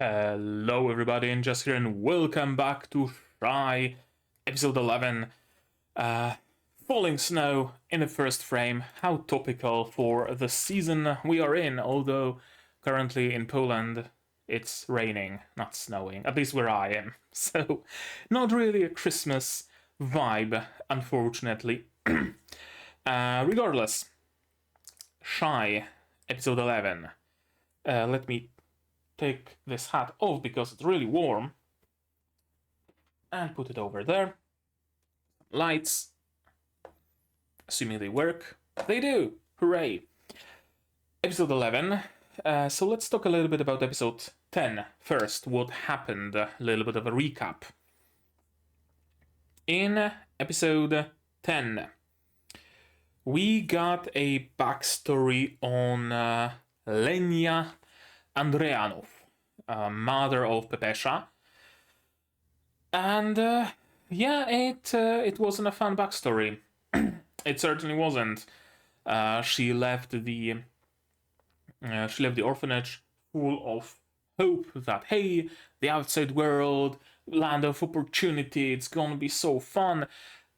Hello everybody, and just here and welcome back to Shy, episode 11. Uh, Falling snow in the first frame, how topical for the season we are in, although currently in Poland it's raining, not snowing, at least where I am. So, not really a Christmas vibe, unfortunately. Regardless, Shy, episode 11. Let me take this hat off because it's really warm and put it over there. Lights, assuming they work. They do! Hooray! Episode 11. So let's talk a little bit about episode 10 first. What happened? A little bit of a recap. In episode 10, we got a backstory on Lenia Andreanov, mother of Pepesha. And yeah, it wasn't a fun backstory. It certainly wasn't. She left the orphanage full of hope that, hey, the outside world, land of opportunity, it's gonna be so fun.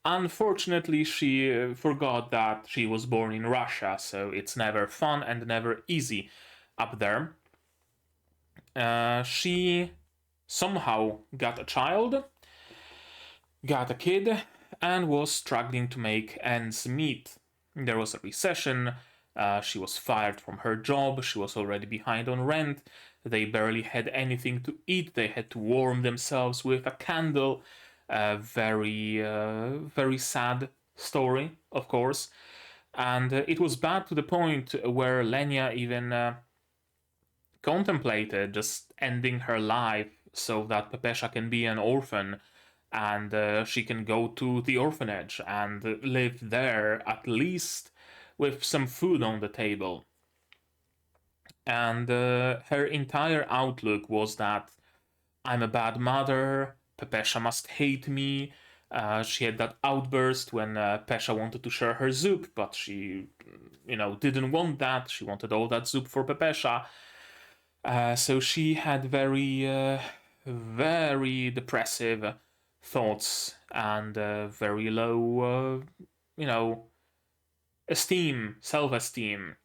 Unfortunately, she forgot that she was born in Russia, so it's never fun and never easy up there. She somehow got a child, got a kid, and was struggling to make ends meet. There was a recession, she was fired from her job, she was already behind on rent, they barely had anything to eat, they had to warm themselves with a candle. Very sad story, of course. And it was bad to the point where Lenia even contemplated just ending her life so that Pepesha can be an orphan and she can go to the orphanage and live there at least with some food on the table. And her entire outlook was that I'm a bad mother, Pepesha must hate me. She had that outburst when Pesha wanted to share her soup, but she, didn't want that. She wanted all that soup for Pepesha. So she had very depressive thoughts and very low, self-esteem.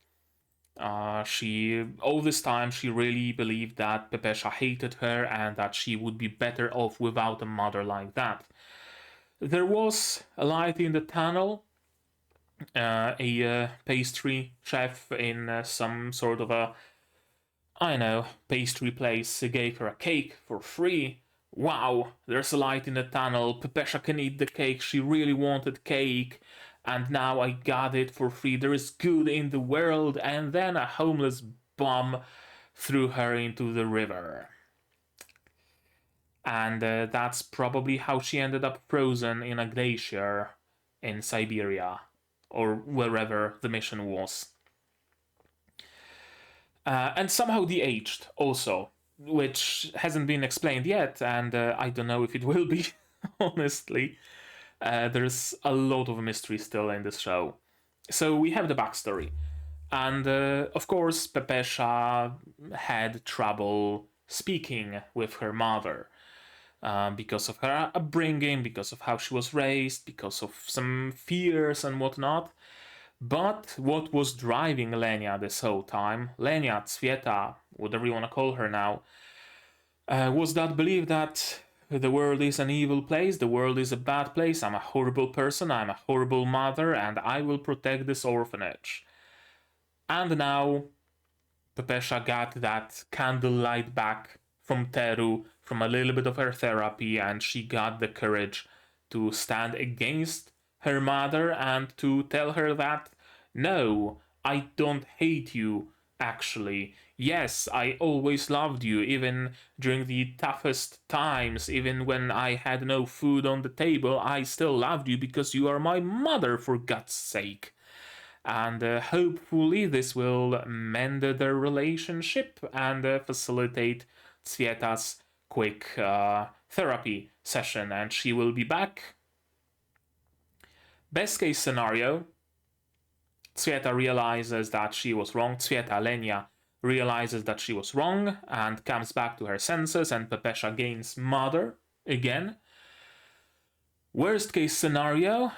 She all this time she really believed that Pepesha hated her and that she would be better off without a mother like that. There was a light in the tunnel. A pastry chef in some sort of a pastry place gave her a cake for free. Wow, there's a light in the tunnel. Pepesha can eat the cake. She really wanted cake. And now I got it for free. There is good in the world. And then a homeless bum threw her into the river. And that's probably how she ended up frozen in a glacier in Siberia. Or wherever the mission was. And somehow de-aged also, which hasn't been explained yet, and I don't know if it will be, honestly. There's a lot of mystery still in this show. So we have the backstory. And of course, Pepesha had trouble speaking with her mother. Because of her upbringing, because of how she was raised, because of some fears and whatnot. But what was driving Lenia this whole time, Lenia, Tsvieta, whatever you want to call her now, was that belief that the world is an evil place, the world is a bad place, I'm a horrible person, I'm a horrible mother, and I will protect this orphanage. And now, Pepesha got that candlelight back from Teru, from a little bit of her therapy, and she got the courage to stand against her mother and to tell her that, no, I don't hate you, actually. Yes, I always loved you, even during the toughest times, even when I had no food on the table, I still loved you because you are my mother, for God's sake. And hopefully this will mend their relationship and facilitate Tsvieta's quick therapy session, and she will be back. Best case scenario, Tsvieta realizes that she was wrong. Tsvieta, Lenia realizes that she was wrong and comes back to her senses, and Pepesha gains mother again. Worst case scenario,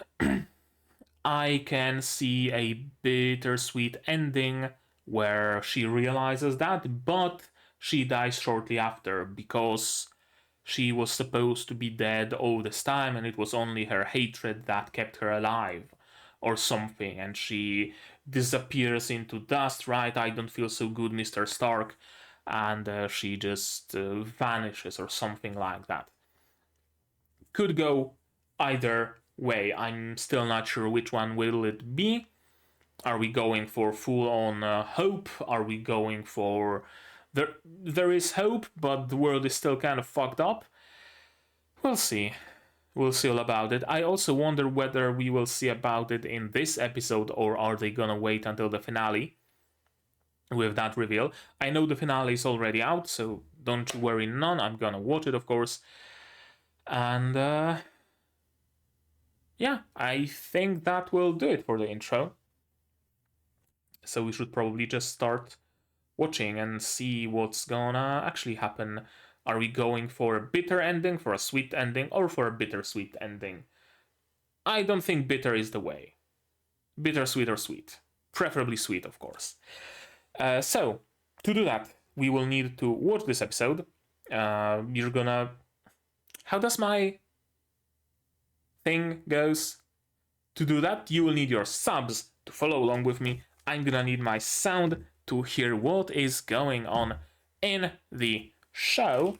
I can see a bittersweet ending where she realizes that, but she dies shortly after because she was supposed to be dead all this time and it was only her hatred that kept her alive or something, and she disappears into dust, right? I don't feel so good, Mr. Stark, and she just vanishes or something like that. Could go either way. I'm still not sure which one will it be. Are we going for full-on hope? Are we going for there is hope, but the world is still kind of fucked up? We'll see. We'll see all about it. I also wonder whether we will see about it in this episode, or are they gonna wait until the finale with that reveal. I know the finale is already out, so don't you worry none. I'm gonna watch it, of course. And yeah, I think that will do it for the intro. So we should probably just start watching and see what's gonna actually happen. Are we going for a bitter ending, for a sweet ending, or for a bittersweet ending? I don't think bitter is the way. Bittersweet or sweet. Preferably sweet, of course. So, to do that, we will need to watch this episode. You're gonna... How does my thing goes? To do that, you will need your subs to follow along with me. I'm gonna need my sound to hear what is going on in the show.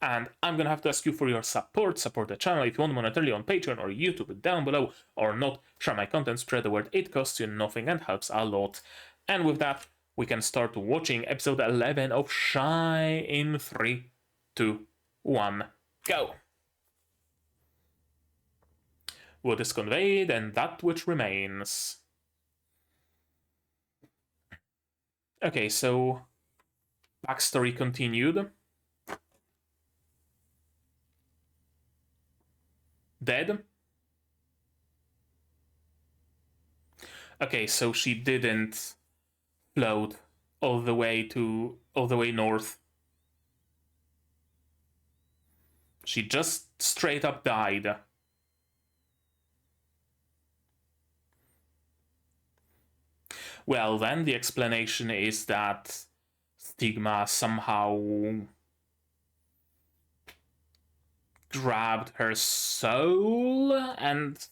And I'm gonna have to ask you for your support. Support the channel if you want monetarily on Patreon or YouTube down below, or not. Share my content, spread the word. It costs you nothing and helps a lot. And with that, we can start watching episode 11 of Shy in 3, 2, 1, go! What is conveyed and that which remains. Okay, so backstory continued. Dead. Okay, so she didn't float all the way north. She just straight up died. Well, then the explanation is that Stigma somehow grabbed her soul and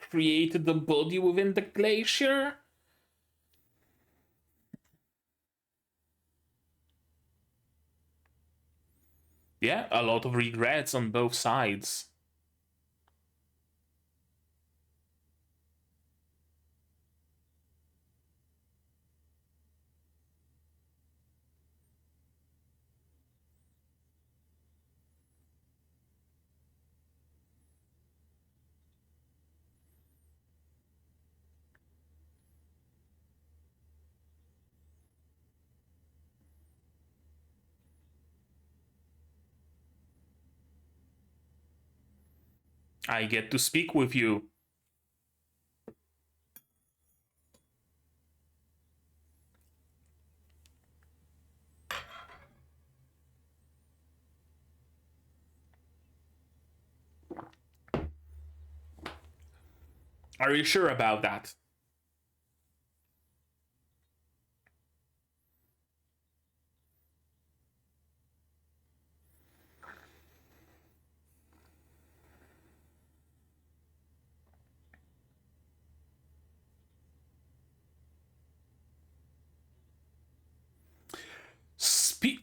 created the body within the glacier. Yeah, a lot of regrets on both sides. I get to speak with you. Are you sure about that?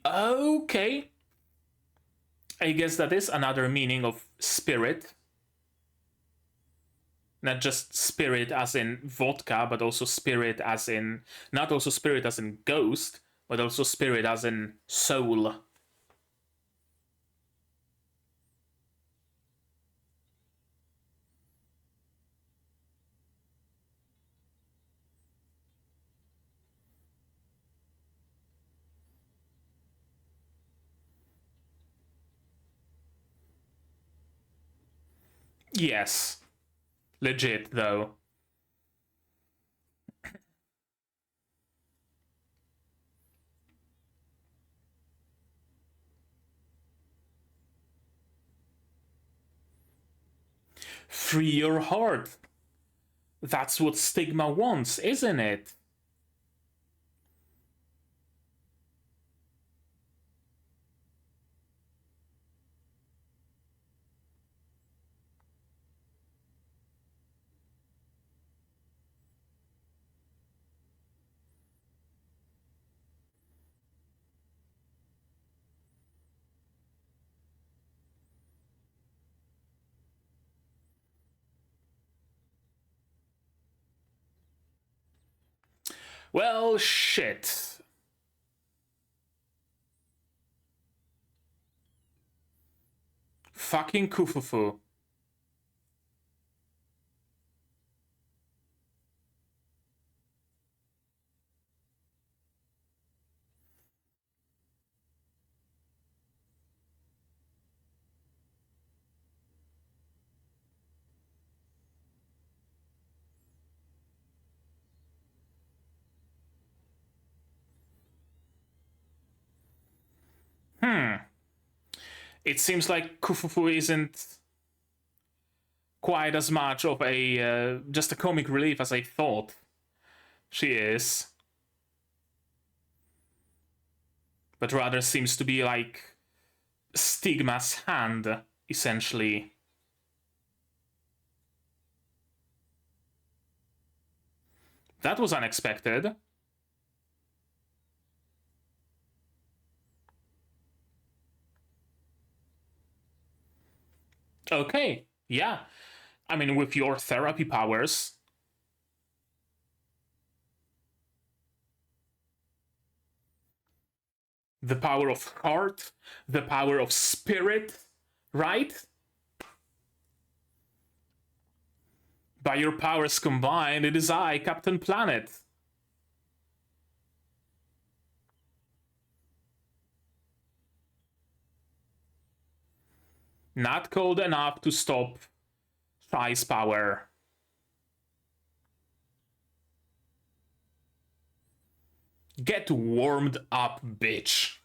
Okay. I guess that is another meaning of spirit. Not just spirit as in vodka, but also spirit as in... Not also spirit as in ghost, but also spirit as in soul. Yes. Legit, though. Free your heart. That's what stigma wants, isn't it? Well, shit. Fucking Kufufu. It seems like Kufufu isn't quite as much of a just a comic relief as I thought she is, but rather seems to be like Stigma's hand, essentially. That was unexpected. Okay, yeah. I mean, with your therapy powers. The power of heart, the power of spirit, right? By your powers combined, it is I, Captain Planet. Not cold enough to stop Shy's power. Get warmed up, bitch.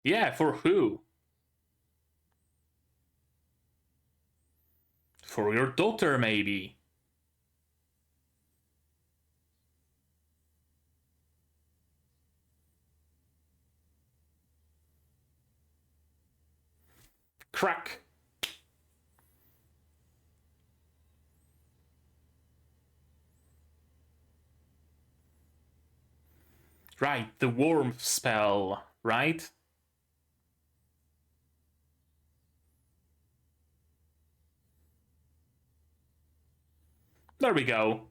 Yeah, for who? For your daughter, maybe. Crack. Right, the warmth spell, right? There we go.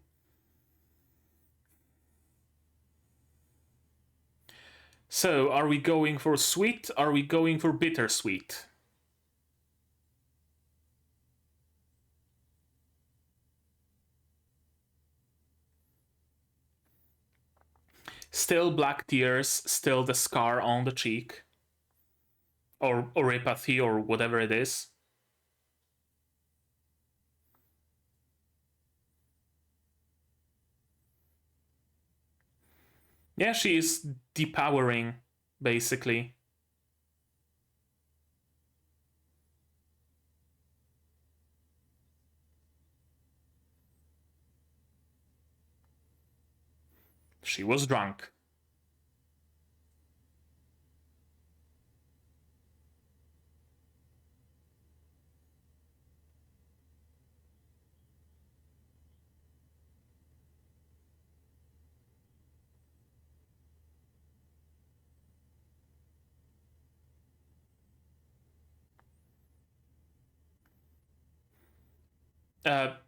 So, are we going for sweet? Are we going for bittersweet? Still black tears, still the scar on the cheek. Or apathy, or whatever it is. Yeah, she is depowering, basically. She was drunk.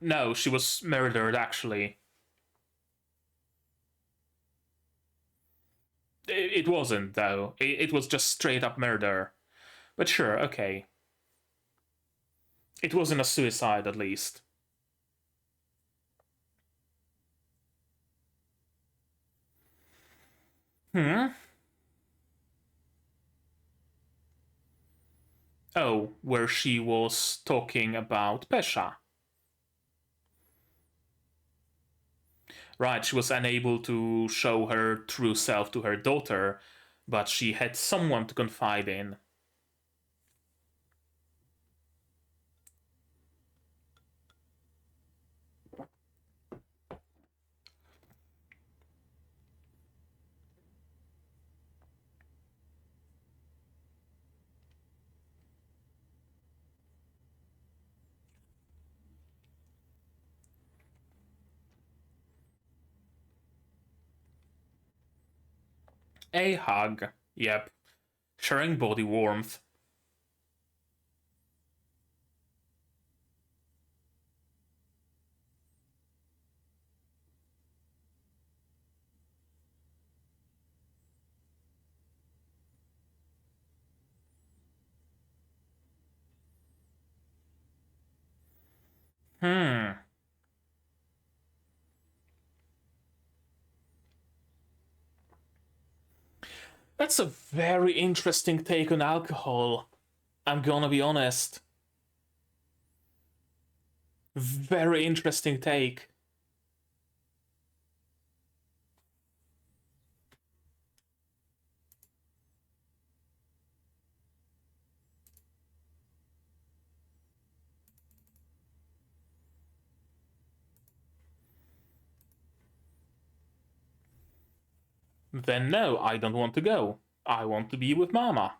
No, she was murdered, actually. It wasn't, though. It was just straight up murder. But sure, okay. It wasn't a suicide, at least. Hmm? Oh, where she was talking about Pesha. Right, she was unable to show her true self to her daughter, but she had someone to confide in. A hug. Yep. Sharing body warmth. Hmm. That's a very interesting take on alcohol. I'm gonna be honest. Very interesting take. Then no, I don't want to go. I want to be with Mama.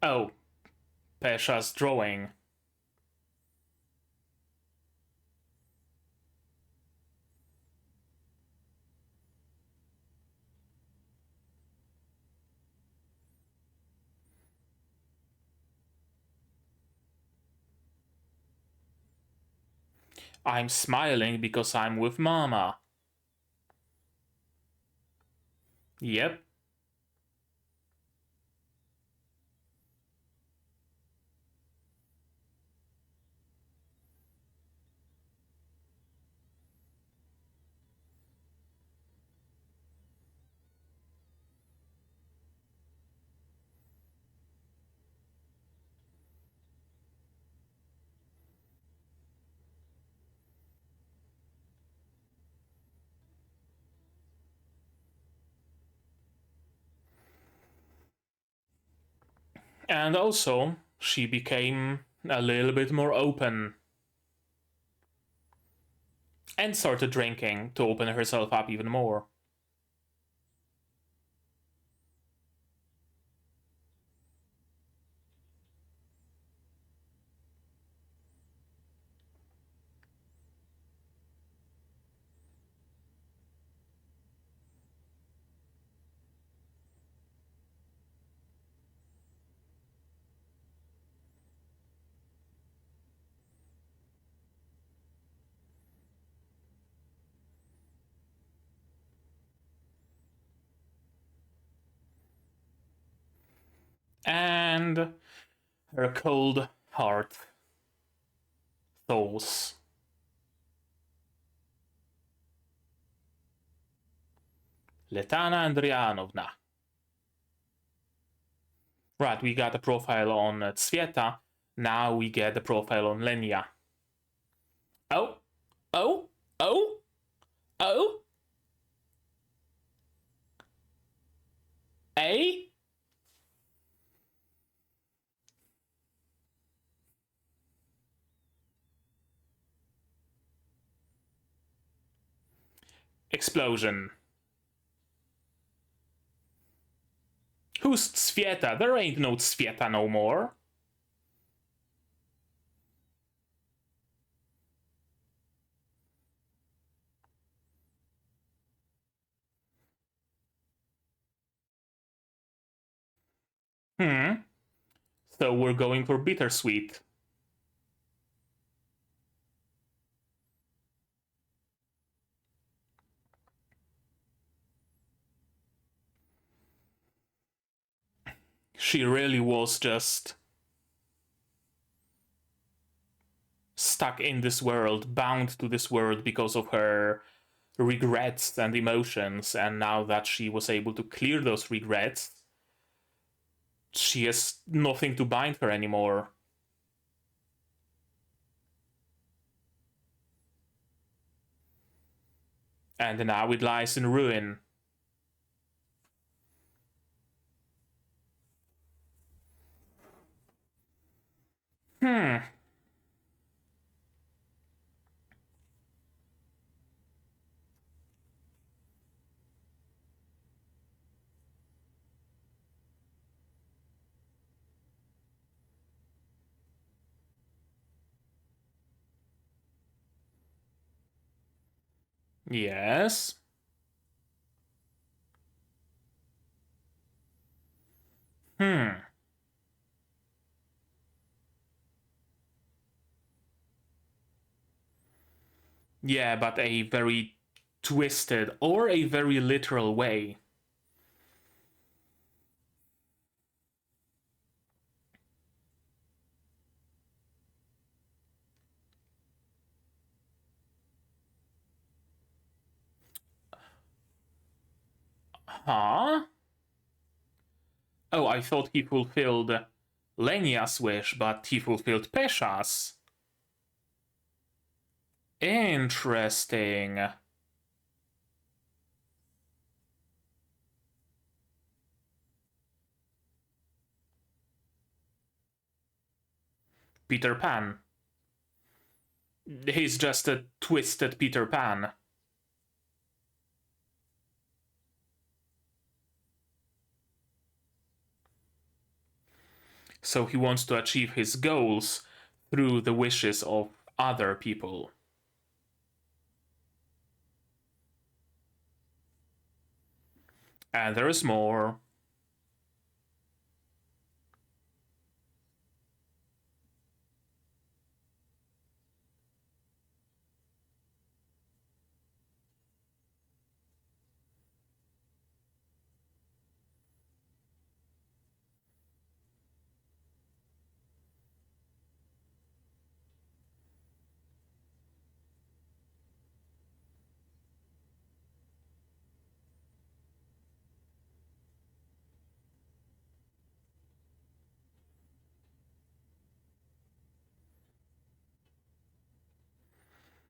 Oh, Pesha's drawing. I'm smiling because I'm with Mama. Yep. And also, she became a little bit more open and started drinking to open herself up even more. And her cold heart thaws. Letana Andrianovna. Right, we got a profile on Tsveta. Now we get a profile on Lenya. Oh, oh, oh, oh, A? Explosion. Who's Svieta? There ain't no Svieta no more. So we're going for bittersweet. She really was just stuck in this world, bound to this world because of her regrets and emotions, and now that she was able to clear those regrets, she has nothing to bind her anymore. And now it lies in ruin. Yes. Yeah, but a very twisted or a very literal way. Huh? Oh, I thought he fulfilled Lenia's wish, but he fulfilled Pesha's. Interesting. Peter Pan. He's just a twisted Peter Pan. So he wants to achieve his goals through the wishes of other people. And there's more.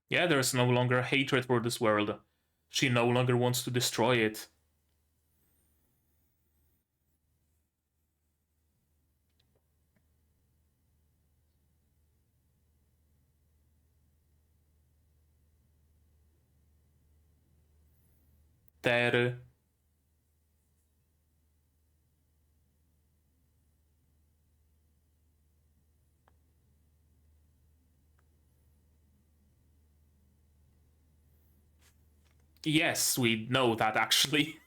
Yeah, there's no longer hatred for this world. She no longer wants to destroy it. Teru. Yes, we know that actually.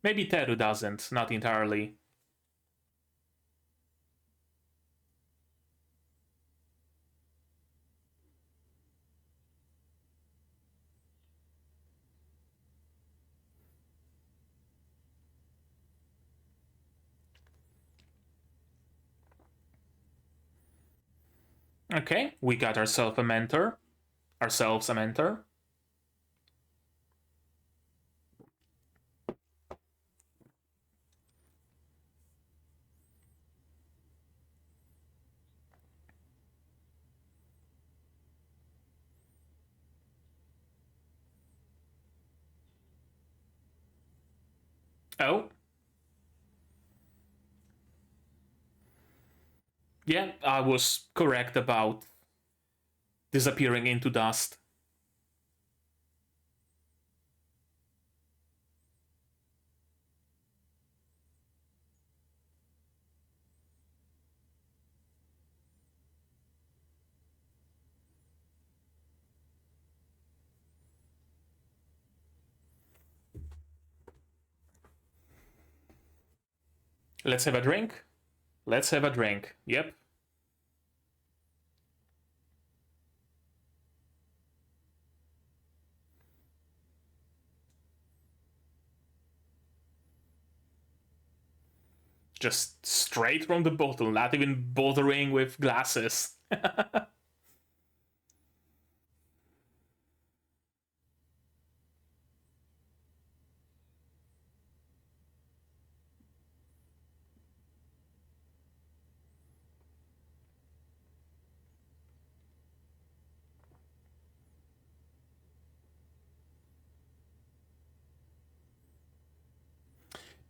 Maybe Teru doesn't, not entirely. Okay, we got ourselves a mentor. Ourselves a mentor. Oh. Yeah, I was correct about disappearing into dust. Let's have a drink. Let's have a drink. Yep. Just straight from the bottle, not even bothering with glasses.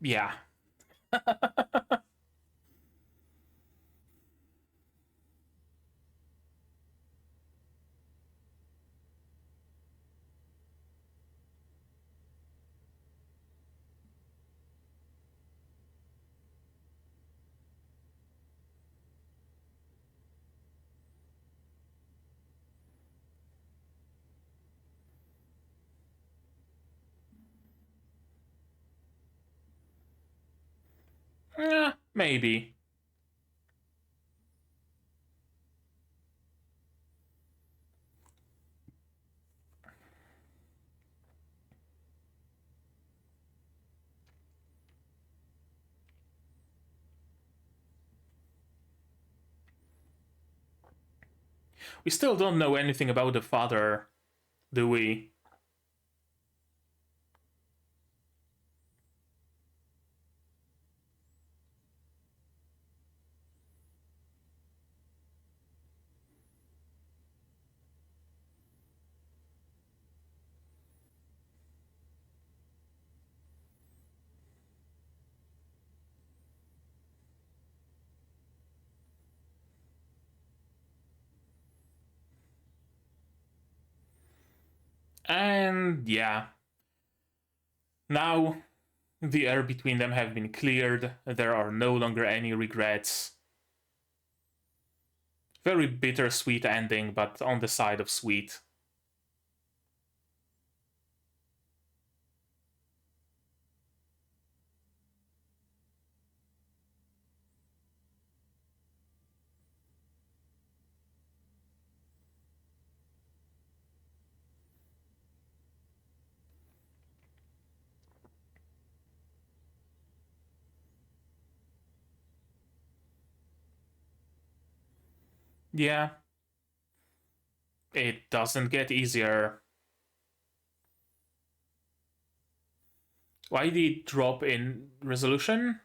Yeah. Maybe. We still don't know anything about the father, do we? And yeah. Now the air between them have been cleared. There are no longer any regrets. Very bittersweet ending, but on the side of sweet. Yeah, it doesn't get easier. Why did it drop in resolution?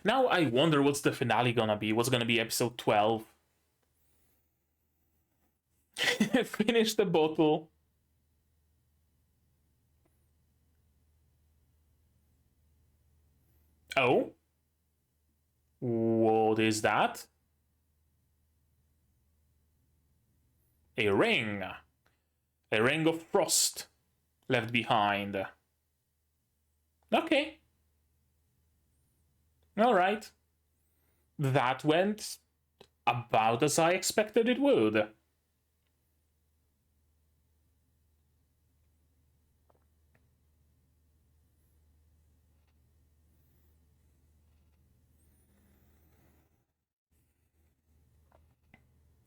Now I wonder what's the finale gonna be. What's gonna be episode 12? Finish the bottle. Oh? What is that? A ring. A ring of frost left behind. Okay. Alright. That went about as I expected it would.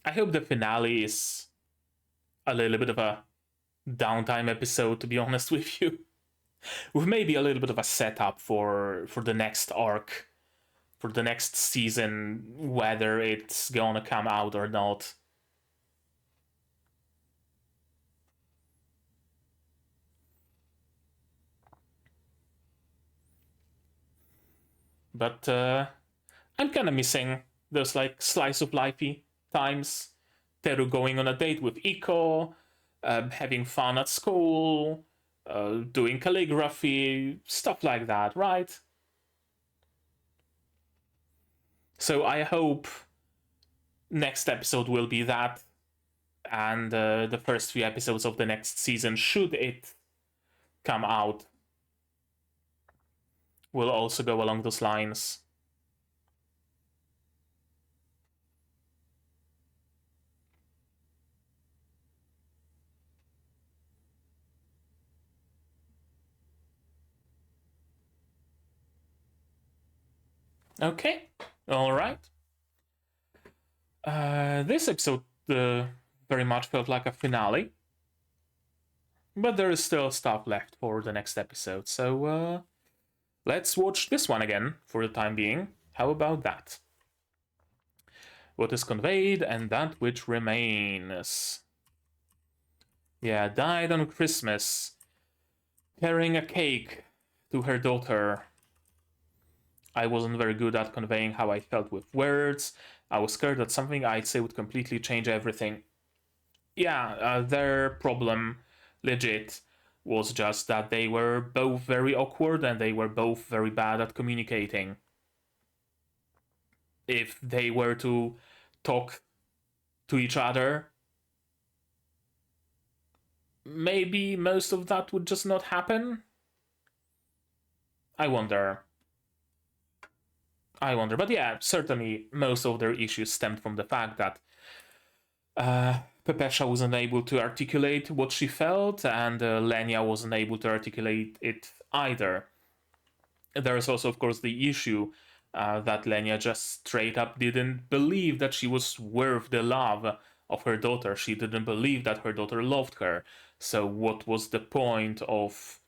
I hope the finale is a little bit of a downtime episode, to be honest with you. With maybe a little bit of a setup for the next arc, for the next season, whether it's gonna come out or not. But I'm kind of missing those like slice of lifey times. Teru going on a date with Iko, having fun at school, doing calligraphy, stuff like that, right? So I hope next episode will be that, and the first few episodes of the next season, should it come out, will also go along those lines. Okay, alright. This episode very much felt like a finale, but there is still stuff left for the next episode, so let's watch this one again for the time being. How about that? What is conveyed and that which remains. Yeah, died on Christmas, carrying a cake to her daughter. I wasn't very good at conveying how I felt with words. I was scared that something I'd say would completely change everything. Yeah, their problem, legit, was just that they were both very awkward and they were both very bad at communicating. If they were to talk to each other, maybe most of that would just not happen. I wonder. But yeah, certainly most of their issues stemmed from the fact that Pepesha wasn't able to articulate what she felt, and Lenya wasn't able to articulate it either. There is also, of course, the issue that Lenya just straight up didn't believe that she was worth the love of her daughter. She didn't believe that her daughter loved her. So, what was the point of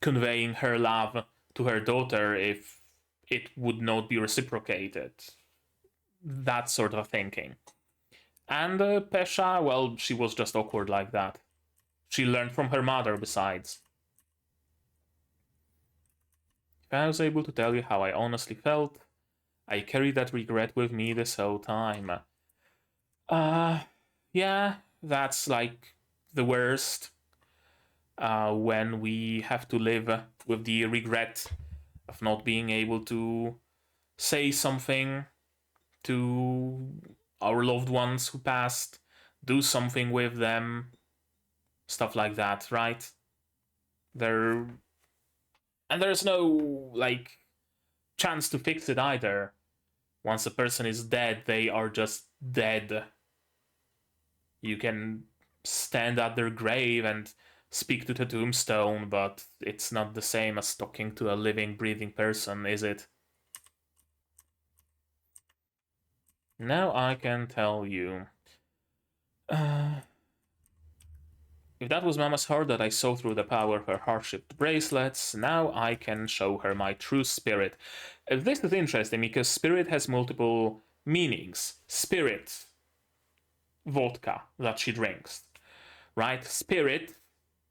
conveying her love to her daughter if it would not be reciprocated? That sort of thinking. And Pesha, well, she was just awkward like that. She learned from her mother, besides. If I was able to tell you how I honestly felt, I carried that regret with me this whole time. Yeah, that's like the worst. When we have to live with the regret of not being able to say something to our loved ones who passed, do something with them, stuff like that, right? There and there's no like chance to fix it either. Once a person is dead, they are just dead. You can stand at their grave and speak to the tombstone, but it's not the same as talking to a living, breathing person, is it? Now I can tell you. If that was Mama's heart that I saw through the power of her heart-shaped bracelets, now I can show her my true spirit. This is interesting because spirit has multiple meanings. Spirit, vodka that she drinks, right? Spirit,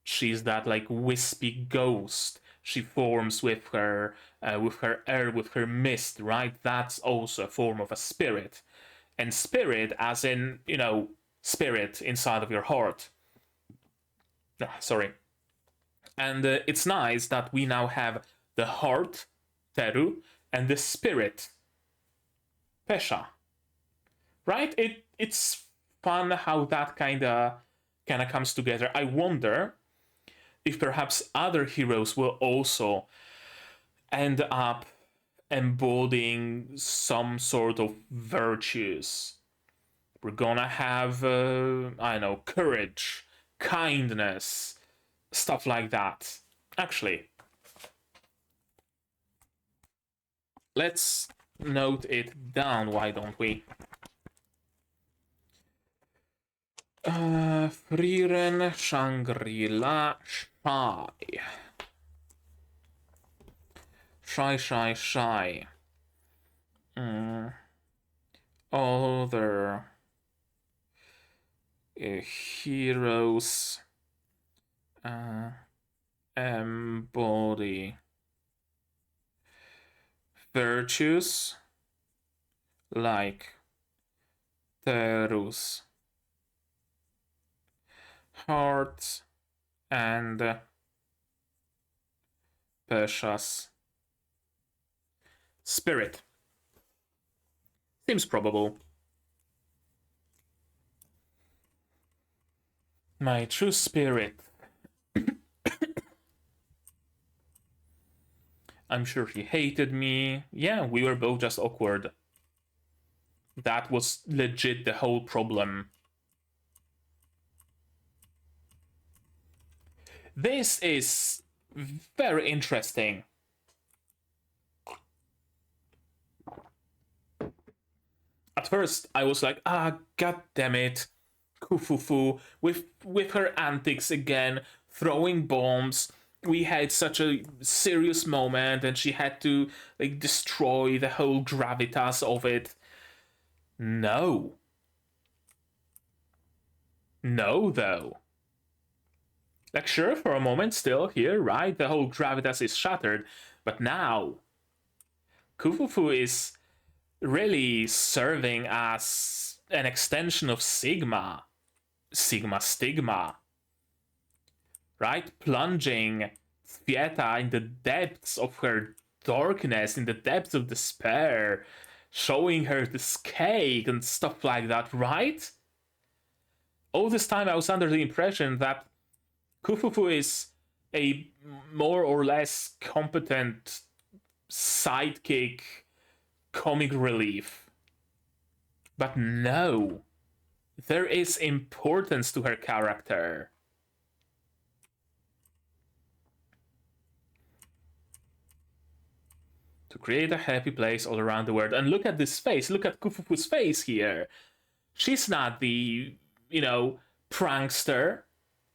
she's that like wispy ghost she forms with her air, with her mist, right? That's also a form of a spirit. And spirit, as in, spirit inside of your heart. Sorry. And it's nice that we now have the heart, Teru, and the spirit, Pesha. Right? It's fun how that kinda comes together. I wonder if perhaps other heroes will also end up embodying some sort of virtues. We're gonna have, I don't know, courage, kindness, stuff like that. Actually, let's note it down, why don't we? Frieren, Shangri-La, Shy. Other heroes embody virtues like Teru's heart and Pesha's spirit. Seems probable. My true spirit. I'm sure he hated me. Yeah, we were both just awkward. That was legit the whole problem. This is very interesting. At first, I was like, god damn it, Kufufu, with her antics again, throwing bombs. We had such a serious moment, and she had to like destroy the whole gravitas of it. No, no, though. Like, sure, for a moment, still here, right? The whole gravitas is shattered, but now Kufufu is really serving as an extension of Sigma Stigma, right? Plunging Fieta in the depths of her darkness, in the depths of despair, showing her this cake and stuff like that, right? All this time I was under the impression that Kufufu is a more or less competent sidekick comic relief. But no, there is importance to her character. To create a happy place all around the world. And look at this face, look at Kufufu's face here. She's not the, prankster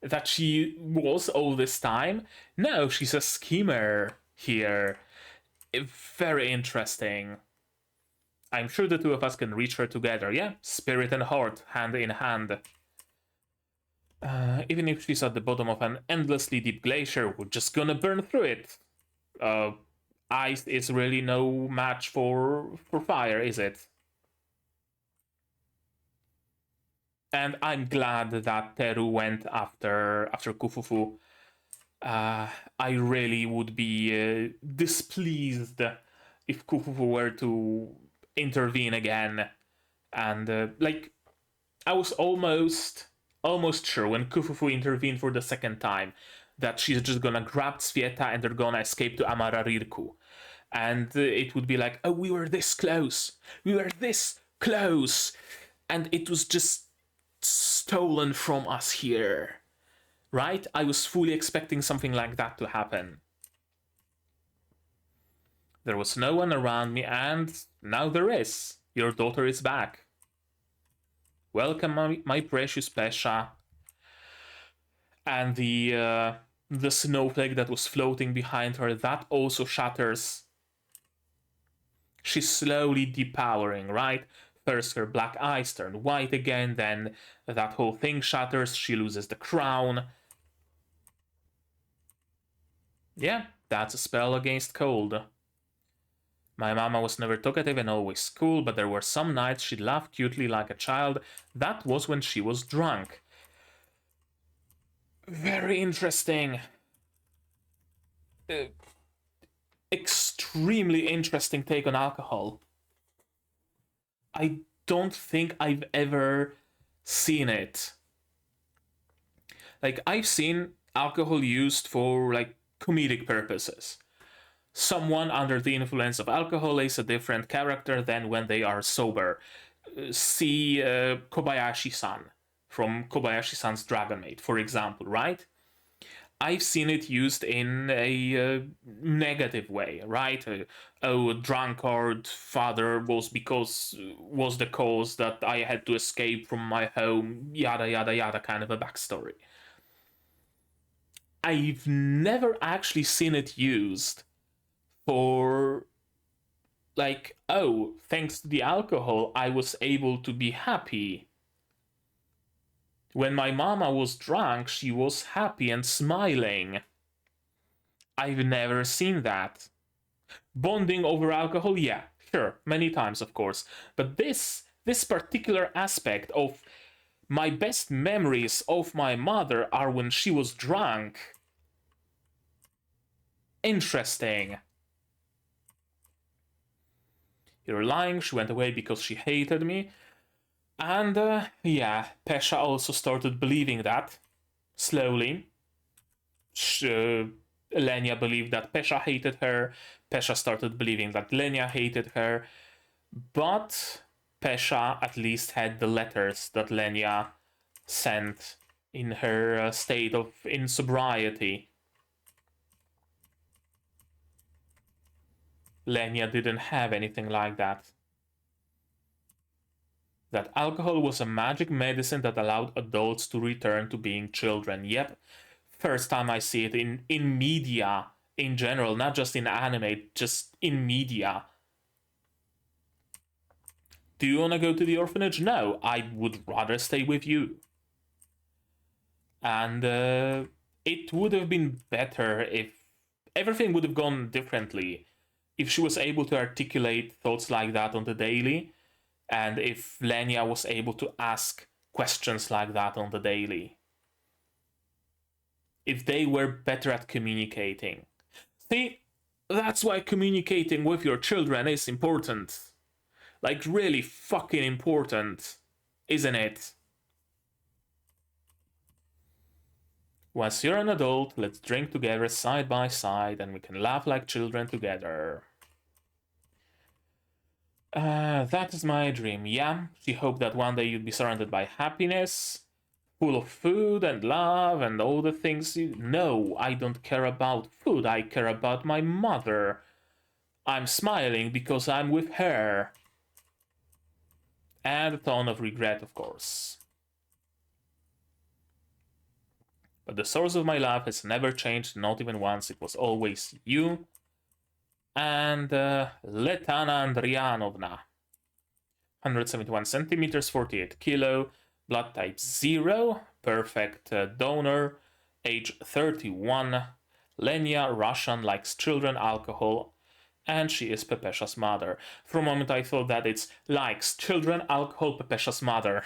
that she was all this time. No, she's a schemer here. Very interesting. I'm sure the two of us can reach her together, yeah? Spirit and heart, hand in hand. Even if she's at the bottom of an endlessly deep glacier, we're just gonna burn through it. Ice is really no match for fire, is it? And I'm glad that Teru went after Kufufu. I really would be displeased if Kufufu were to intervene again. And I was almost sure when Kufufu intervened for the second time that she's just gonna grab Svieta and they're gonna escape to Amararirku. And it would be like, oh, we were this close. We were this close. And it was just stolen from us here. Right? I was fully expecting something like that to happen. There was no one around me, and now there is. Your daughter is back. Welcome, my precious Pesha. And the snowflake that was floating behind her, that also shatters. She's slowly depowering, right? First her black eyes turn white again, then that whole thing shatters, she loses the crown. Yeah, that's a spell against cold. My mama was never talkative and always cool, but there were some nights she'd laugh cutely like a child. That was when she was drunk. Very interesting. Extremely interesting take on alcohol. I don't think I've ever seen it. Like, I've seen alcohol used for, like, comedic purposes. Someone under the influence of alcohol is a different character than when they are sober. See Kobayashi-san from Kobayashi-san's Dragon Maid, for example, right? I've seen it used in a negative way, right? A drunkard father was the cause that I had to escape from my home, yada yada yada, kind of a backstory. I've never actually seen it used for like, oh, thanks to the alcohol, I was able to be happy. When my mama was drunk, she was happy and smiling. I've never seen that. Bonding over alcohol, yeah, sure, many times, of course. But this particular aspect of my best memories of my mother are when she was drunk. Interesting. You're lying, she went away because she hated me. And yeah, Pesha also started believing that, slowly. Lenya believed that Pesha hated her. Pesha started believing that Lenya hated her. But Pesha at least had the letters that Lenya sent in her state of insobriety. Lenya didn't have anything like that. That alcohol was a magic medicine that allowed adults to return to being children. Yep, first time I see it in media in general, not just in anime, just in media. Do you want to go to the orphanage? No, I would rather stay with you. And it would have been better if everything would have gone differently if she was able to articulate thoughts like that on the daily, and if Lenya was able to ask questions like that on the daily. If they were better at communicating. See, that's why communicating with your children is important. Like, really fucking important, isn't it? Once you're an adult, let's drink together side by side and we can laugh like children together. That is my dream, yeah. She hoped that one day you'd be surrounded by happiness, full of food and love and all the things you... No, I don't care about food, I care about my mother. I'm smiling because I'm with her. And a ton of regret, of course. But the source of my love has never changed, not even once. It was always you. And Letana Andrianovna. 171 centimeters, 48 kilo, blood type 0, perfect donor, age 31, Lenya, Russian, likes children, alcohol, and she is Pepesha's mother. For a moment I thought that it's likes children, alcohol, Pepesha's mother.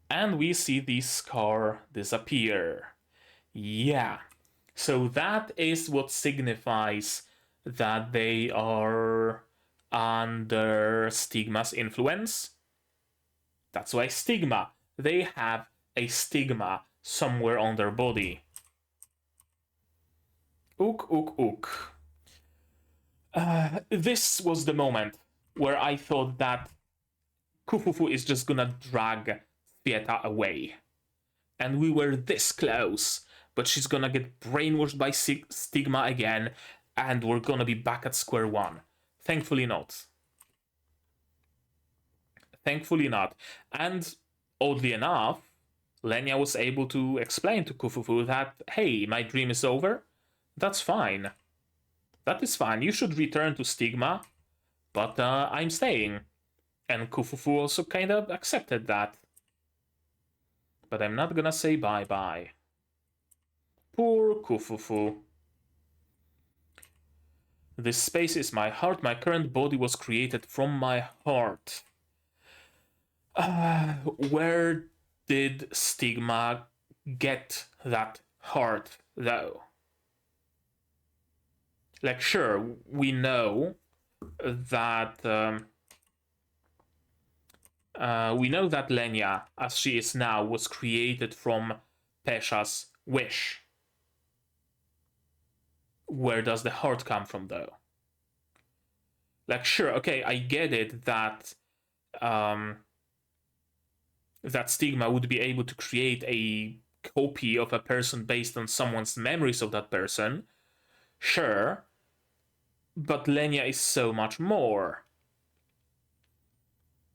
And we see the scar disappear. Yeah, so that is what signifies that they are under stigma's influence. That's why stigma. They have a stigma somewhere on their body. Ook, ook, ook. This was the moment where I thought that Kufufu is just gonna drag Fieta away. And we were this close, but she's gonna get brainwashed by stigma again, and we're gonna be back at square one. Thankfully not. Thankfully not. And oddly enough, Lenya was able to explain to Kufufu that, hey, my dream is over. That's fine. That is fine. You should return to stigma, but I'm staying. And Kufufu also kind of accepted that. But I'm not gonna say bye-bye. Poor Kufufu. This space is my heart. My current body was created from my heart. Where did stigma get that heart, though? Like, sure, we know that Lenya, as she is now, was created from Pesha's wish. Where does the heart come from, though? Like, sure, okay, I get it that that stigma would be able to create a copy of a person based on someone's memories of that person. Sure, but Lenya is so much more.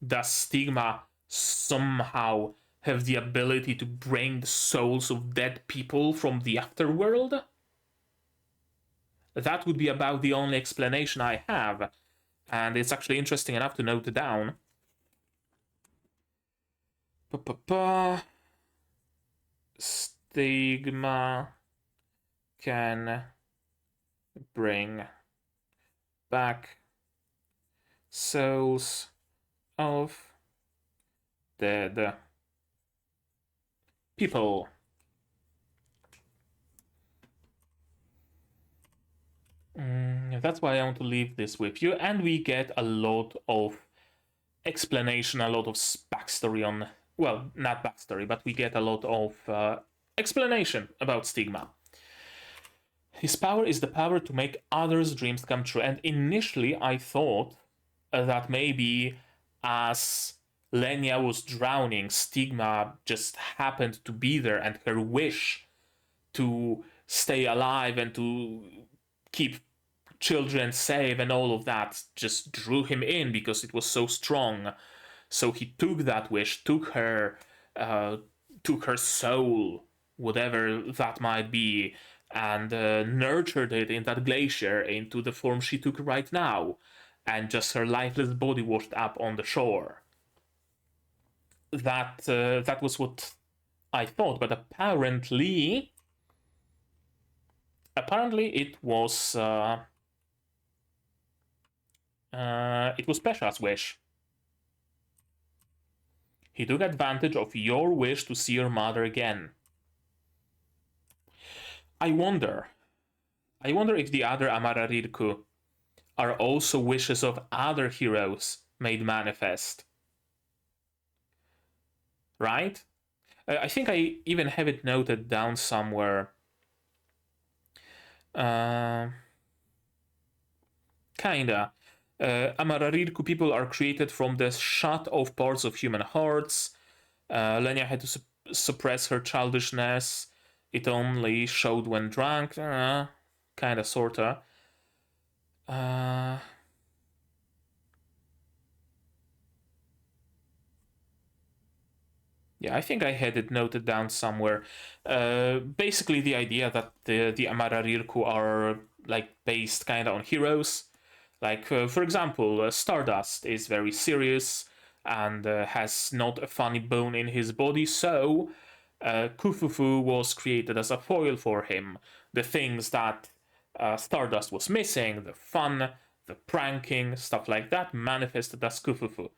Does stigma somehow have the ability to bring the souls of dead people from the afterworld? That would be about the only explanation I have, and it's actually interesting enough to note it down. Stigma can bring back souls of dead people. That's why I want to leave this with you, and we get a lot of explanation, a lot of backstory on, well, not backstory, but we get a lot of explanation about stigma. His power is the power to make others' dreams come true, and initially I thought that maybe as Lenya was drowning, stigma just happened to be there, and her wish to stay alive and to keep children save and all of that just drew him in because it was so strong. So he took that wish, took her soul, whatever that might be, and nurtured it in that glacier into the form she took right now, and just her lifeless body washed up on the shore. That was what I thought, but apparently it was Pesha's wish. He took advantage of your wish to see your mother again. I wonder if the other Amararirku are also wishes of other heroes made manifest. Right? I think I even have it noted down somewhere. Kinda. Amararirku people are created from the shut off parts of human hearts. Lenya had to suppress her childishness. It only showed when drunk. Kinda, sorta. Yeah, I think I had it noted down somewhere. Basically, the idea that the Amararirku are like based kind of on heroes. Like, for example, Stardust is very serious and has not a funny bone in his body, so Kufufu was created as a foil for him. The things that Stardust was missing, the fun, the pranking, stuff like that, manifested as Kufufu.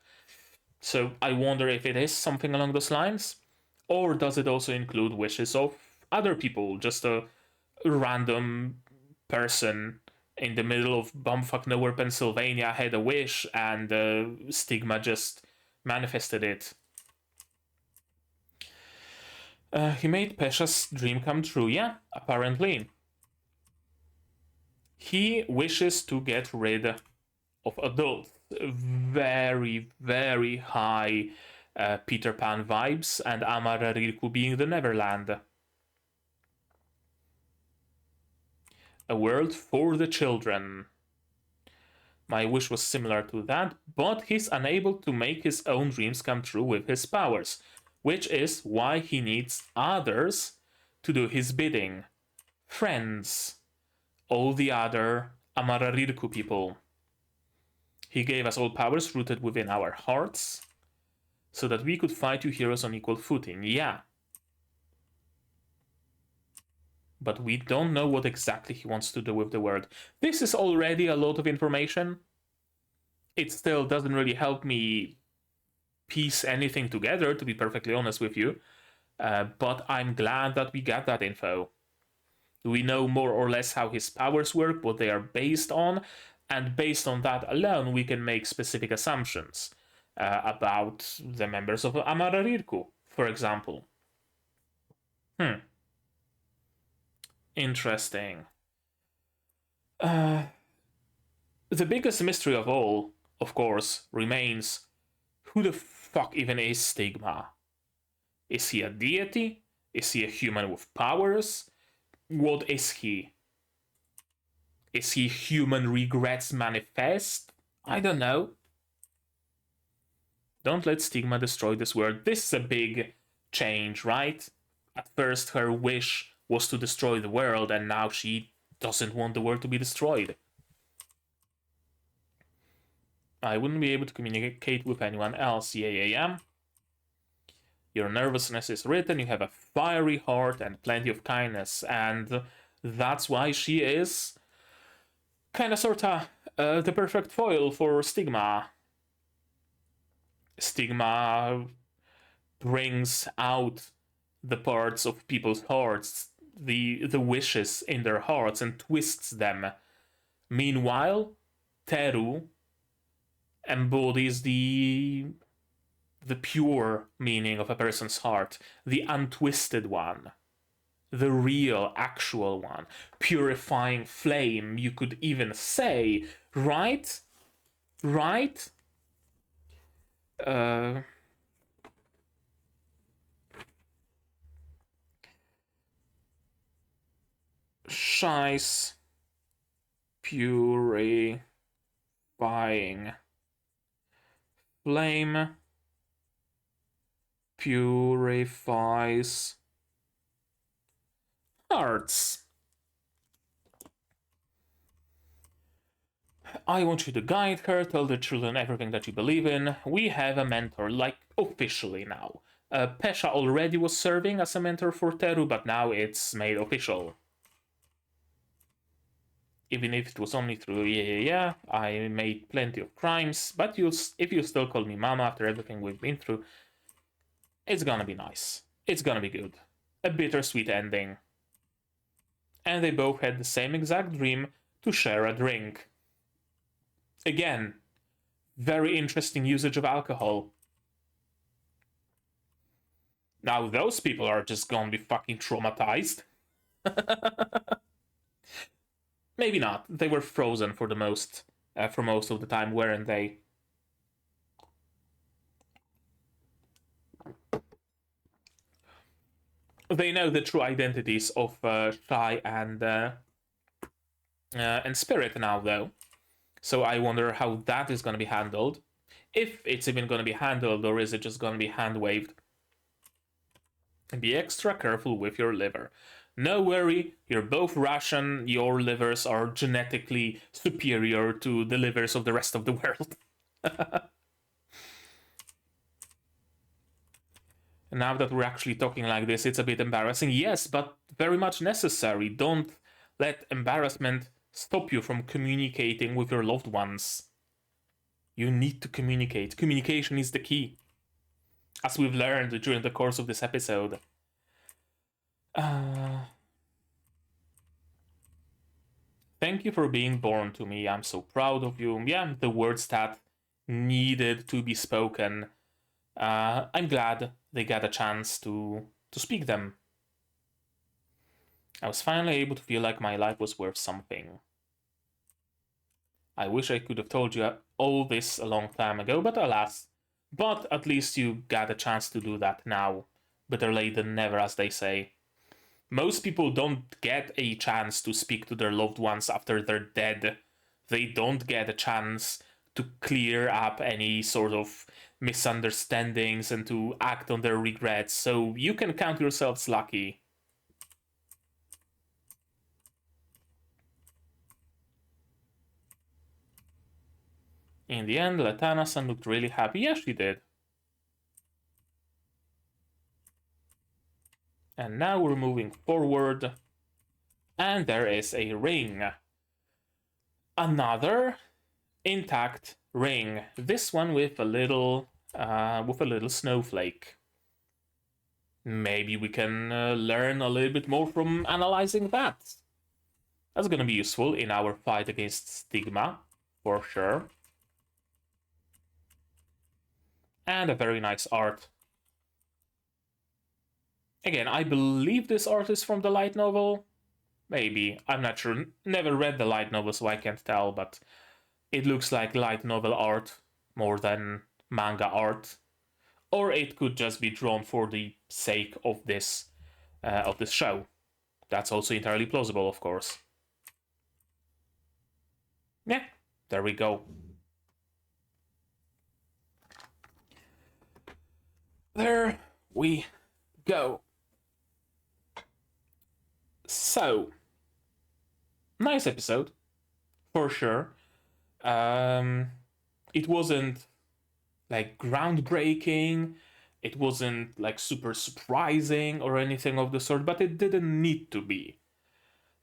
So I wonder if it is something along those lines, or does it also include wishes of other people, just a random person in the middle of bumfuck nowhere, Pennsylvania, had a wish and Stigma just manifested it. He made Pesha's dream come true, yeah, apparently. He wishes to get rid of adults. Very, very high Peter Pan vibes, and Amararirku being the Neverland. A world for the children. My wish was similar to that, but he's unable to make his own dreams come true with his powers, which is why he needs others to do his bidding. Friends. All the other Amararirku people. He gave us all powers rooted within our hearts, so that we could fight you heroes on equal footing. Yeah. But we don't know what exactly he wants to do with the world. This is already a lot of information. It still doesn't really help me piece anything together, to be perfectly honest with you. But I'm glad that we got that info. We know more or less how his powers work, what they are based on, and based on that alone, we can make specific assumptions about the members of Amararirku, for example. Interesting. The biggest mystery of all, of course, remains who the fuck even is Stigma? Is he a deity? Is he a human with powers? What is he? Is he human regrets manifest? I don't know. Don't let Stigma destroy this world. This is a big change, right? At first, her wish was to destroy the world, and now she doesn't want the world to be destroyed. I wouldn't be able to communicate with anyone else. Yeah. Your nervousness is written, you have a fiery heart and plenty of kindness, and that's why she is kinda sorta the perfect foil for Stigma. Stigma brings out the parts of people's hearts, the wishes in their hearts, and twists them. Meanwhile, Teru embodies the pure meaning of a person's heart, the untwisted one, the real, actual one, purifying flame, you could even say, right? Right? Scheiß. Purifying flame purifies hearts. I want you to guide her, tell the children everything that you believe in. We have a mentor, like officially now. Pesha already was serving as a mentor for Teru, but now it's made official. Even if it was only through I made plenty of crimes, but if you still call me mama after everything we've been through, it's gonna be nice. It's gonna be good. A bittersweet ending. And they both had the same exact dream to share a drink. Again, very interesting usage of alcohol. Now those people are just gonna be fucking traumatized. Maybe not. They were frozen for most of the time, weren't they? They know the true identities of Shy and Spirit now, though. So I wonder how that is going to be handled. If it's even going to be handled, or is it just going to be hand-waved? And be extra careful with your liver. No worry, you're both Russian, your livers are genetically superior to the livers of the rest of the world. Now that we're actually talking like this, it's a bit embarrassing. Yes, but very much necessary. Don't let embarrassment stop you from communicating with your loved ones. You need to communicate. Communication is the key, as we've learned during the course of this episode. Thank you for being born to me. I'm so proud of you. Yeah, the words that needed to be spoken. I'm glad they got a chance to speak them. I was finally able to feel like my life was worth something. I wish I could have told you all this a long time ago, but alas. But at least you got a chance to do that now. Better late than never, as they say. Most people don't get a chance to speak to their loved ones after they're dead. They don't get a chance to clear up any sort of misunderstandings and to act on their regrets, so you can count yourselves lucky. In the end, Latana-san looked really happy. Yes, she did. And now we're moving forward. And there is a ring. Another intact ring. This one with a little snowflake. Maybe we can learn a little bit more from analyzing that. That's gonna be useful in our fight against stigma, for sure. And a very nice art. Again, I believe this art is from the light novel. Maybe, I'm not sure. Never read the light novel, so I can't tell, but it looks like light novel art more than manga art. Or it could just be drawn for the sake of this show. That's also entirely plausible, of course. Yeah, there we go. There we go. So, nice episode, for sure. It wasn't like groundbreaking, it wasn't like super surprising or anything of the sort, but it didn't need to be.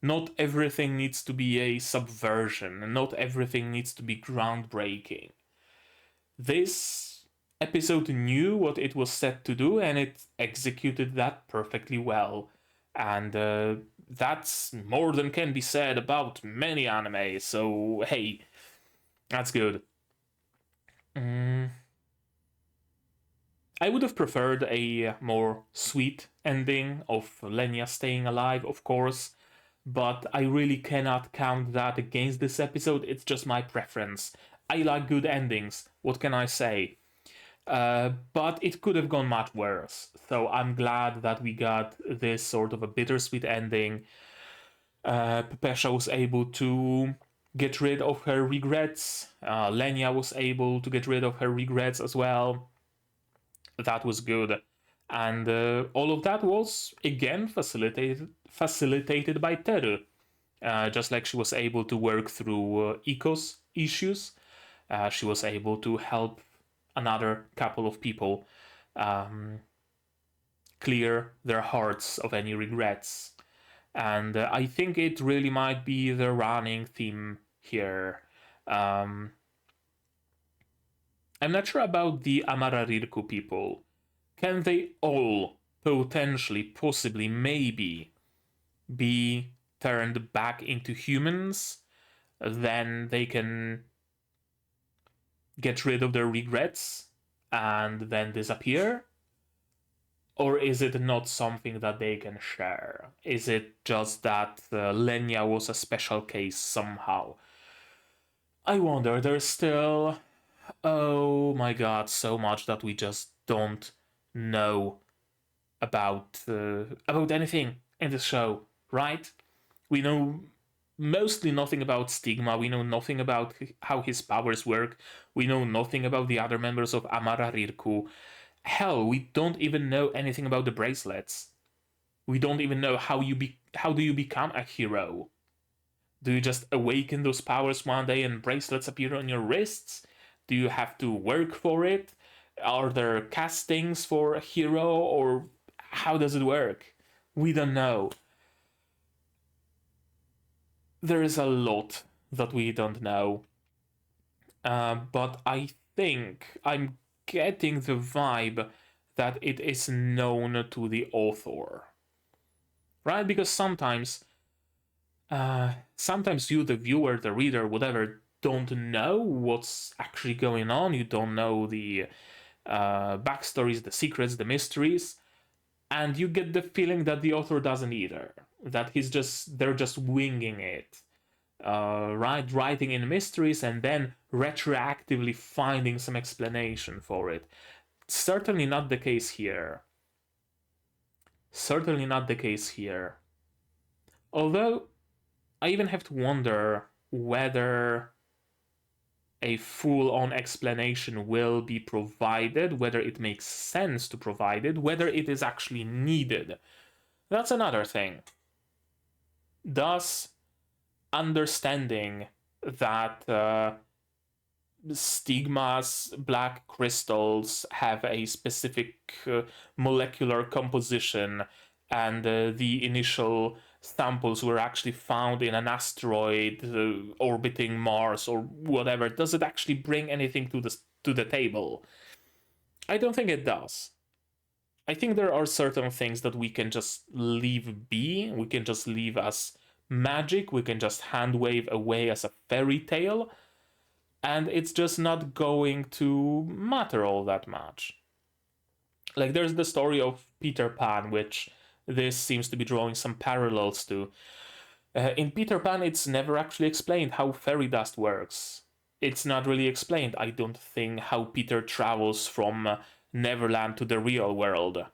Not everything needs to be a subversion, not everything needs to be groundbreaking. This episode knew what it was set to do and it executed that perfectly well. And that's more than can be said about many anime, so hey, that's good. I would have preferred a more sweet ending of Lenya staying alive, of course, but I really cannot count that against this episode. It's just my preference. I like good endings, what can I say? But it could have gone much worse, so I'm glad that we got this sort of a bittersweet ending. Pepesha was able to get rid of her regrets. Lenya was able to get rid of her regrets as well. That was good. And all of that was, again, facilitated by Teru. Just like she was able to work through Iko's issues, she was able to help another couple of people clear their hearts of any regrets. And I think it really might be the running theme here. I'm not sure about the Amararirku people. Can they all potentially, possibly, maybe be turned back into humans? Then they can get rid of their regrets and then disappear? Or is it not something that they can share? Is it just that Lenya was a special case somehow? I wonder, there's still, oh my god, so much that we just don't know about anything in the show, right? We know mostly nothing about Stigma, we know nothing about how his powers work, we know nothing about the other members of Amararirku. Hell, we don't even know anything about the bracelets. We don't even know how do you become a hero? Do you just awaken those powers one day and bracelets appear on your wrists? Do you have to work for it? Are there castings for a hero, or how does it work? We don't know. There is a lot that we don't know. But I think I'm getting the vibe that it is known to the author. Right? Because sometimes you, the viewer, the reader, whatever, don't know what's actually going on. You don't know the backstories, the secrets, the mysteries, and you get the feeling that the author doesn't either. That they're just winging it, right? Writing in mysteries and then retroactively finding some explanation for it. Certainly not the case here. Certainly not the case here. Although I even have to wonder whether a full-on explanation will be provided, whether it makes sense to provide it, whether it is actually needed. That's another thing. Does understanding that stigmas, black crystals, have a specific molecular composition, and the initial samples were actually found in an asteroid orbiting Mars or whatever, does it actually bring anything to the table? I don't think it does. I think there are certain things that we can just leave be, we can just leave as magic, we can just hand wave away as a fairy tale, and it's just not going to matter all that much. Like, there's the story of Peter Pan, which this seems to be drawing some parallels to. In Peter Pan, it's never actually explained how fairy dust works. It's not really explained, I don't think, how Peter travels from Neverland to the real world.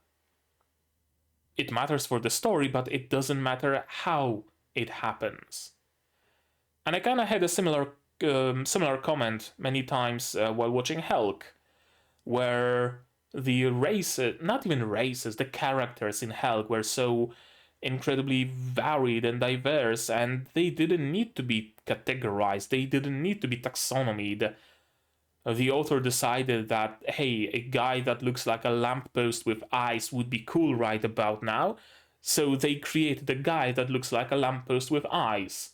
It matters for the story, but it doesn't matter how it happens. And I kind of had a similar comment many times while watching Helck, where the races, not even races, the characters in Helck were so incredibly varied and diverse, and they didn't need to be categorized, they didn't need to be taxonomied. The author decided that, hey, a guy that looks like a lamppost with eyes would be cool right about now, so they created a guy that looks like a lamppost with eyes.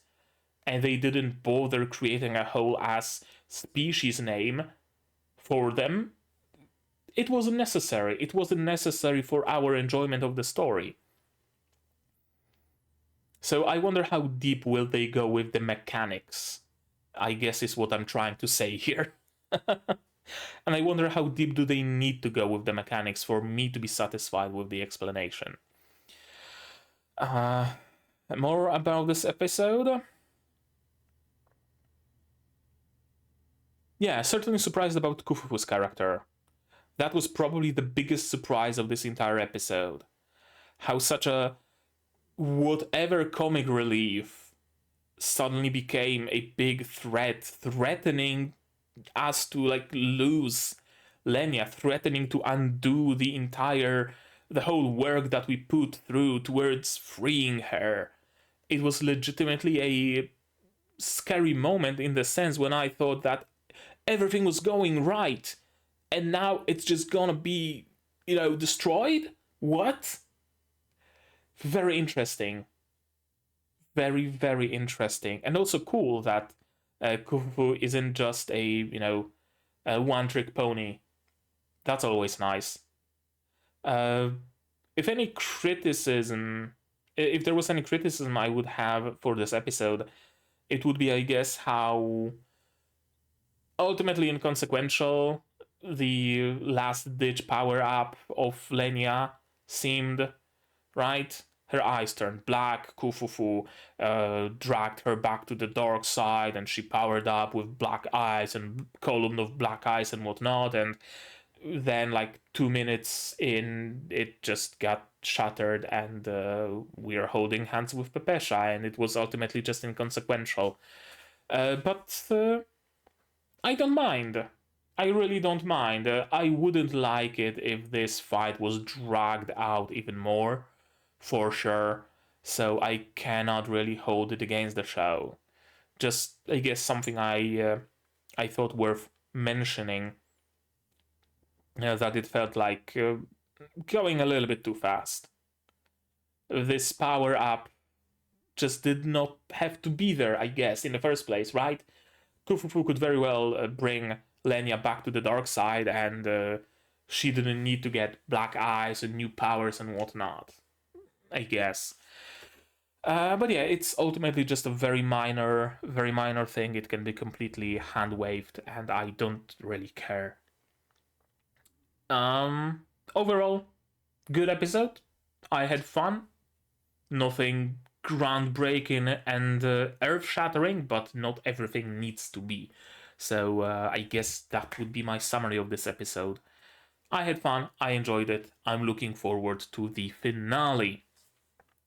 And they didn't bother creating a whole ass species name for them. It wasn't necessary. It wasn't necessary for our enjoyment of the story. So I wonder how deep will they go with the mechanics, I guess is what I'm trying to say here. And I wonder how deep do they need to go with the mechanics for me to be satisfied with the explanation. More about this episode? Yeah, certainly surprised about Kufufu's character. That was probably the biggest surprise of this entire episode. How such a whatever comic relief suddenly became a big threat, threatening us to like lose Lenya, threatening to undo the whole work that we put through towards freeing her. It was legitimately a scary moment in the sense when I thought that everything was going right and now it's just gonna be, destroyed? What? Very interesting. Very, very interesting. And also cool that Kufu isn't just a one trick pony. That's always nice. Uh, if any criticism, if there was any criticism I would have for this episode, it would be, I guess, how ultimately inconsequential the last ditch power up of Lenya seemed, right? Her eyes turned black, Kufufu dragged her back to the dark side, and she powered up with black eyes and column of black eyes and whatnot, and then like 2 minutes in, it just got shattered, and we are holding hands with Pepesha, and it was ultimately just inconsequential. But I don't mind. I really don't mind. I wouldn't like it if this fight was dragged out even more, for sure. So I cannot really hold it against the show. Just, I guess, something I thought worth mentioning. That it felt like going a little bit too fast. This power up just did not have to be there, I guess, in the first place, right? Kufufu could very well bring Lenya back to the dark side, and she didn't need to get black eyes and new powers and whatnot, I guess. But yeah, it's ultimately just a very minor thing. It can be completely hand waved, and I don't really care. Overall, good episode. I had fun. Nothing groundbreaking and earth shattering, but not everything needs to be. So I guess that would be my summary of this episode. I had fun, I enjoyed it, I'm looking forward to the finale.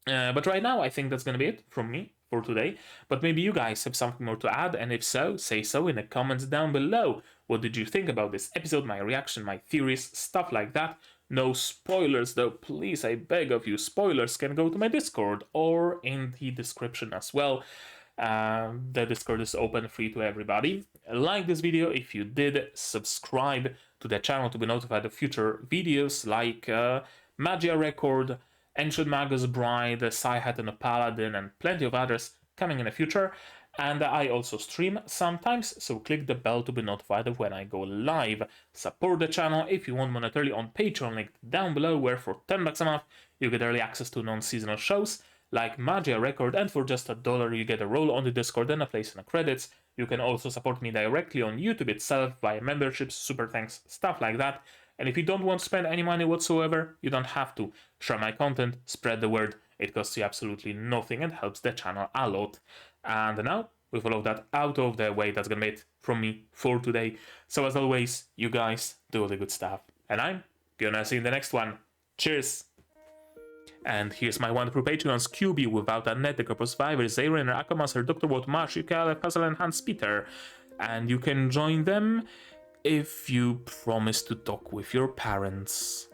But right now, I think that's gonna be it from me for today. But maybe you guys have something more to add, and if so, say so in the comments down below. What did you think about this episode, my reaction, my theories, stuff like that? No spoilers though, please, I beg of you. Spoilers can go to my Discord or in the description as well. The Discord is open, free to everybody. Like this video if you did, subscribe to the channel to be notified of future videos like Magia Record, Ancient Magus Bride, Saihate and Paladin, and plenty of others coming in the future. And I also stream sometimes, so click the bell to be notified of when I go live. Support the channel if you want monetarily on Patreon, linked down below, where for $10 a month you get early access to non-seasonal shows like Magia Record, and for just $1 you get a role on the Discord and a place in the credits. You can also support me directly on YouTube itself via memberships, super thanks, stuff like that. And if you don't want to spend any money whatsoever, you don't have to. Share my content, spread the word. It costs you absolutely nothing and helps the channel a lot. And now, with all of that out of the way, that's gonna be it from me for today. So as always, you guys do all the good stuff. And I'm gonna see you in the next one. Cheers! And here's my wonderful Patreons: QB, Without a Net, The Corpus Survivor, Zayren, Akamasar, Dr. Walt, Mahoutsukai, Puzzle, and Hans Peter. And you can join them if you promise to talk with your parents.